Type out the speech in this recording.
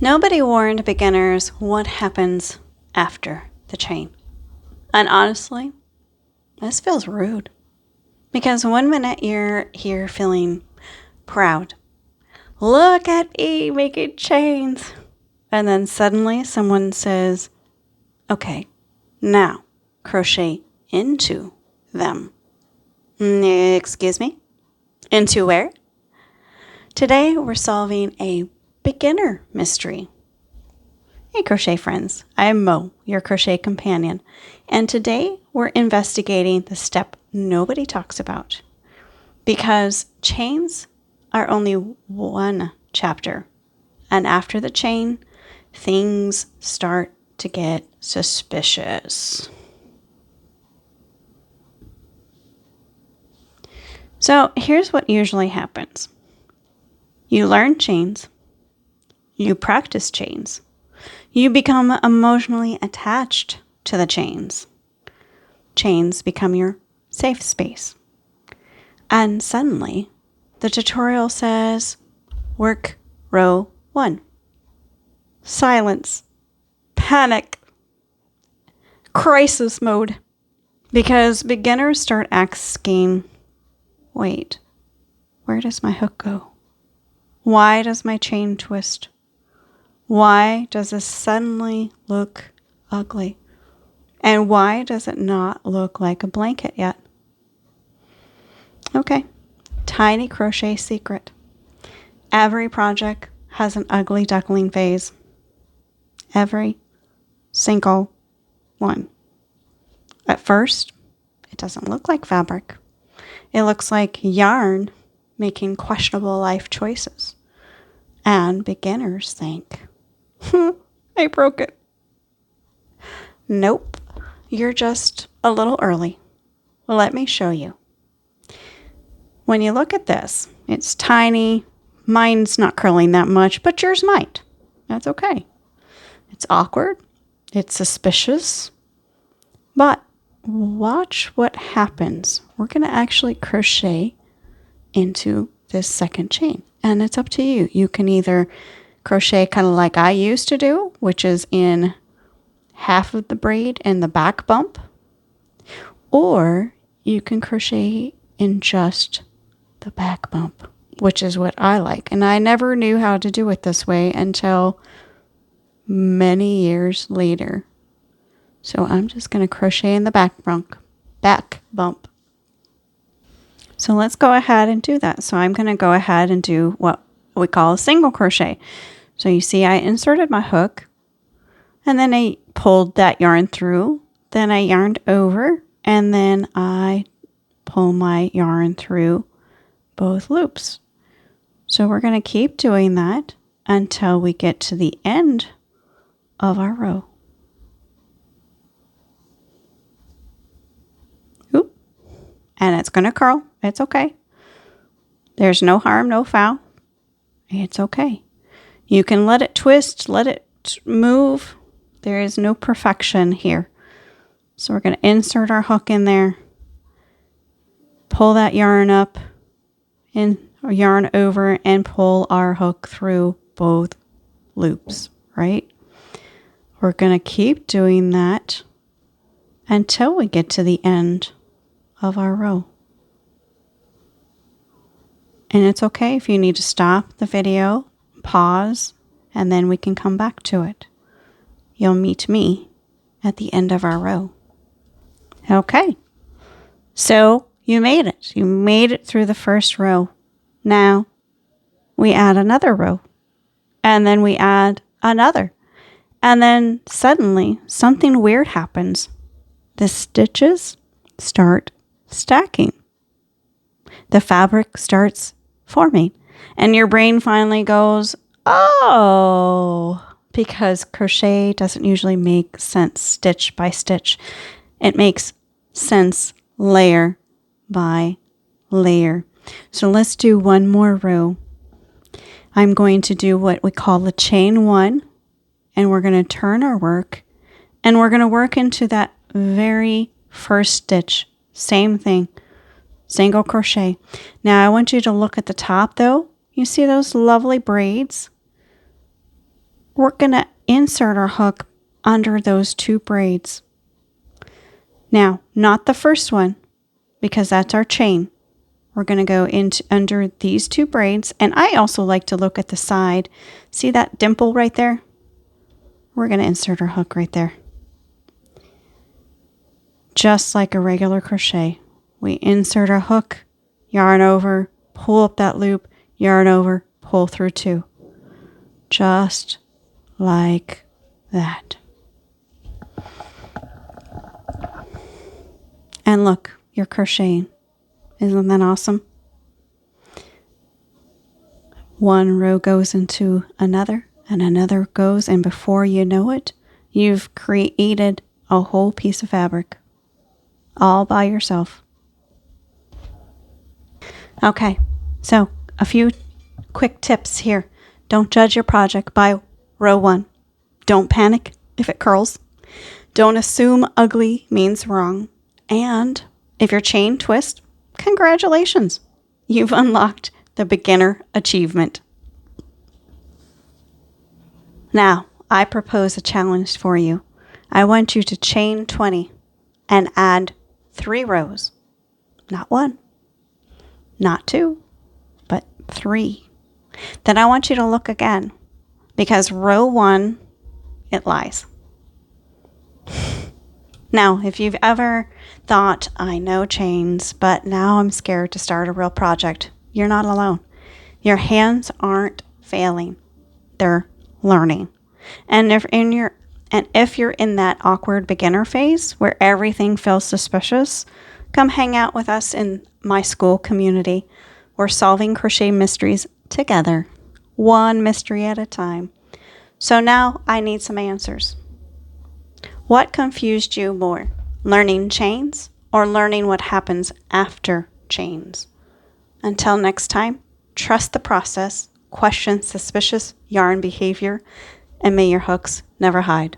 Nobody warned beginners what happens after the chain. And honestly, this feels rude. Because one minute you're here feeling proud. Look at me making chains. And then suddenly someone says, okay, now crochet into them. Excuse me? Into where? Today we're solving a beginner mystery. Hey crochet friends, I'm Mo, your crochet companion, and today we're investigating the step nobody talks about because chains are only one chapter, and after the chain, things start to get suspicious. So here's what usually happens. You learn chains, you practice chains, you become emotionally attached to the chains. Chains become your safe space. And suddenly, the tutorial says, work row 1. Silence, panic, crisis mode. Because beginners start asking, wait, where does my hook go? Why does my chain twist? Why does this suddenly look ugly? And why does it not look like a blanket yet? Okay, tiny crochet secret. Every project has an ugly duckling phase. Every single one. At first, it doesn't look like fabric. It looks like yarn making questionable life choices. And beginners think, I broke it. Nope, you're just a little early. Let me show you. When you look at this, it's tiny. Mine's not curling that much, but yours might. That's okay. It's awkward. It's suspicious. But watch what happens. We're going to actually crochet into this second chain. And it's up to you. You can either crochet kind of like I used to do, which is in half of the braid and the back bump. Or you can crochet in just the back bump, which is what I like. And I never knew how to do it this way until many years later. So I'm just going to crochet in the back bump. So let's go ahead and do that. So I'm going to go ahead and do what we call a single crochet. So you see I inserted my hook and then I pulled that yarn through. Then I yarned over and then I pull my yarn through both loops. So we're going to keep doing that until we get to the end of our row. Oop. And it's going to curl. It's okay. There's no harm, no foul. It's okay. You can let it twist, let it move. There is no perfection here. So we're going to insert our hook in there, pull that yarn up, and yarn over and pull our hook through both loops, right? We're going to keep doing that until we get to the end of our row. And it's okay if you need to stop the video, pause, and then we can come back to it. You'll meet me at the end of our row. Okay, so you made it. You made it through the first row. Now we add another row, and then we add another. And then suddenly something weird happens. The stitches start stacking. The fabric starts forming. And your brain finally goes, oh, because crochet doesn't usually make sense stitch by stitch. It makes sense layer by layer. So let's do one more row. I'm going to do what we call the chain 1, and we're going to turn our work, and we're going to work into that very first stitch. Same thing, single crochet. Now I want you to look at the top though. You see those lovely braids? we're going to insert our hook under those 2 braids. Now, not the first one, because that's our chain. We're going to go into under these 2 braids, and I also like to look at the side. See that dimple right there? We're going to insert our hook right there. Just like a regular crochet. We insert our hook, yarn over, pull up that loop, yarn over, pull through 2. Just like that. And look, you're crocheting. Isn't that awesome? One row goes into another, and another goes, and before you know it, you've created a whole piece of fabric all by yourself. Okay, so a few quick tips here. Don't judge your project by row 1. Don't panic if it curls. Don't assume ugly means wrong. And if your chain twists, congratulations. You've unlocked the beginner achievement. Now, I propose a challenge for you. I want you to chain 20 and add 3 rows. Not 1, not 2, but 3. Then I want you to look again, because row 1, it lies. Now, if you've ever thought, I know chains, but now I'm scared to start a real project, you're not alone. Your hands aren't failing. They're learning. And if you're in that awkward beginner phase where everything feels suspicious, come hang out with us in my school community. We're solving crochet mysteries together, one mystery at a time. So now I need some answers. What confused you more, learning chains or learning what happens after chains? Until next time, trust the process, question suspicious yarn behavior, and may your hooks never hide.